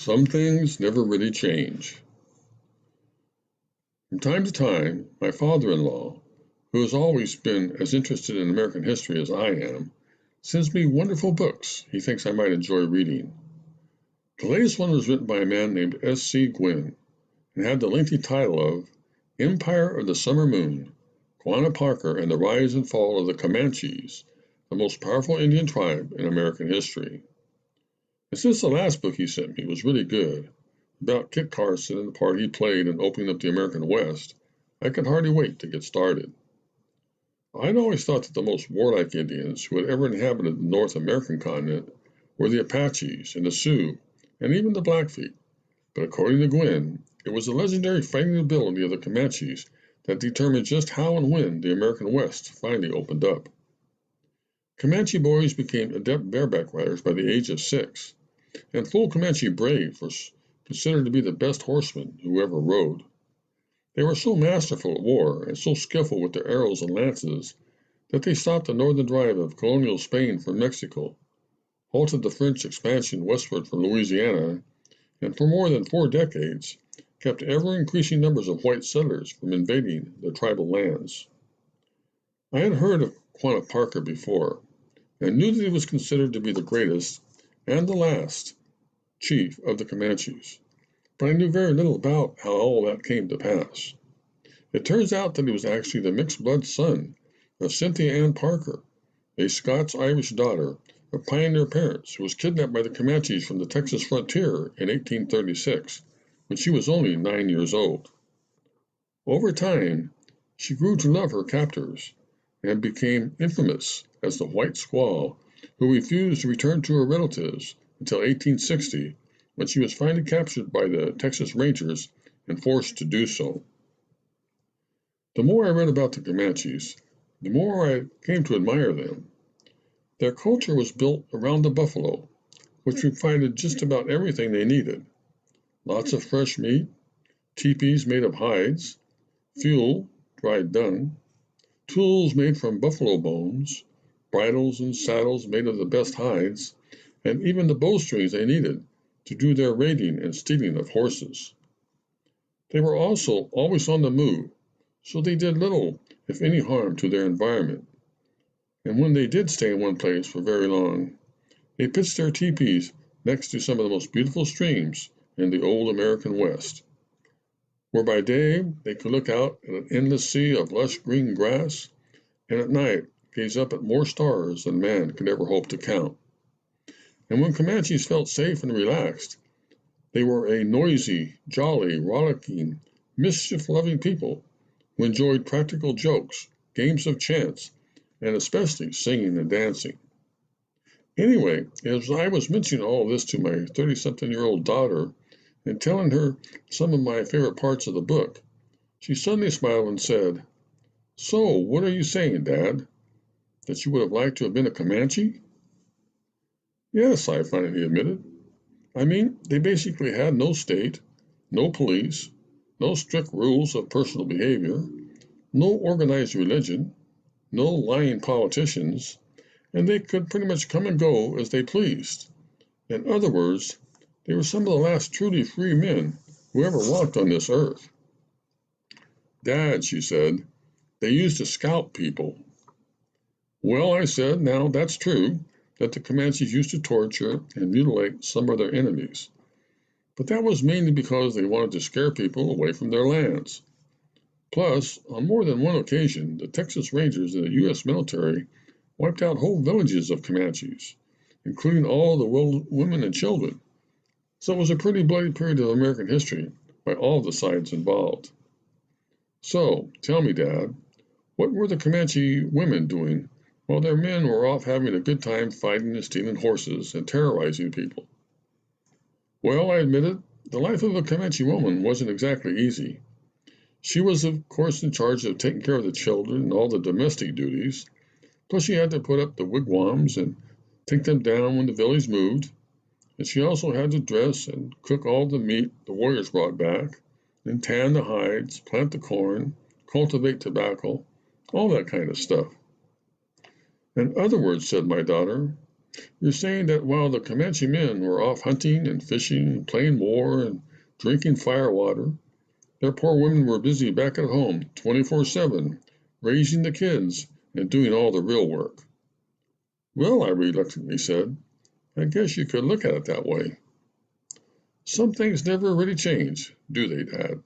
Some things never really change. From time to time, my father-in-law, who has always been as interested in American history as I am, sends me wonderful books he thinks I might enjoy reading. The latest one was written by a man named S.C. Gwynne and had the lengthy title of Empire of the Summer Moon, Quanah Parker and the Rise and Fall of the Comanches, the most powerful Indian tribe in American history. And since the last book he sent me was really good, about Kit Carson and the part he played in opening up the American West, I could hardly wait to get started. I'd always thought that the most warlike Indians who had ever inhabited the North American continent were the Apaches and the Sioux, and even the Blackfeet. But according to Gwynne, it was the legendary fighting ability of the Comanches that determined just how and when the American West finally opened up. Comanche boys became adept bareback riders by the age of 6, and full Comanche braves were considered to be the best horsemen who ever rode. They were so masterful at war and so skillful with their arrows and lances that they stopped the northern drive of colonial Spain from Mexico, halted the French expansion westward from Louisiana, and for more than 4 decades kept ever-increasing numbers of white settlers from invading their tribal lands. I had heard of Quanah Parker before, and knew that he was considered to be the greatest and the last chief of the Comanches, but I knew very little about how all that came to pass. It turns out that he was actually the mixed-blood son of Cynthia Ann Parker, a Scots-Irish daughter of pioneer parents who was kidnapped by the Comanches from the Texas frontier in 1836, when she was only 9 years old. Over time, she grew to love her captors and became infamous as the White Squaw who refused to return to her relatives until 1860, when she was finally captured by the Texas Rangers and forced to do so. The more I read about the Comanches, the more I came to admire them. Their culture was built around the buffalo, which provided just about everything they needed. Lots of fresh meat, teepees made of hides, fuel, dried dung, tools made from buffalo bones, bridles and saddles made of the best hides, and even the bowstrings they needed to do their raiding and stealing of horses. They were also always on the move, so they did little, if any, harm to their environment. And when they did stay in one place for very long, they pitched their teepees next to some of the most beautiful streams in the old American West, where by day they could look out at an endless sea of lush green grass, and at night gaze up at more stars than man could ever hope to count. And when Comanches felt safe and relaxed, they were a noisy, jolly, rollicking, mischief-loving people who enjoyed practical jokes, games of chance, and especially singing and dancing. Anyway, as I was mentioning all of this to my 30-something-year-old daughter and telling her some of my favorite parts of the book, she suddenly smiled and said, "So, what are you saying, Dad? That you would have liked to have been a Comanche?" "Yes," I finally admitted. "I mean, they basically had no state, no police, no strict rules of personal behavior, no organized religion, no lying politicians, and they could pretty much come and go as they pleased. In other words, they were some of the last truly free men who ever walked on this earth." "Dad," she said, "they used to scalp people." "Well," I said, "now that's true, that the Comanches used to torture and mutilate some of their enemies. But that was mainly because they wanted to scare people away from their lands. Plus, on more than one occasion, the Texas Rangers and the U.S. military wiped out whole villages of Comanches, including all the women and children. So it was a pretty bloody period of American history by all the sides involved. So, tell me, Dad, what were the Comanche women doing while their men were off having a good time fighting and stealing horses and terrorizing people?" "Well," I admitted, "the life of a Comanche woman wasn't exactly easy. She was, of course, in charge of taking care of the children and all the domestic duties. Plus, she had to put up the wigwams and take them down when the village moved. And she also had to dress and cook all the meat the warriors brought back, and tan the hides, plant the corn, cultivate tobacco, all that kind of stuff." "In other words," said my daughter, You're saying that while the Comanche men were off hunting and fishing, playing war, and drinking fire water, their poor women were busy back at home 24/7, raising the kids and doing all the real work. Well, I reluctantly said, I guess you could look at it that way. Some things never really change, do they, Dad?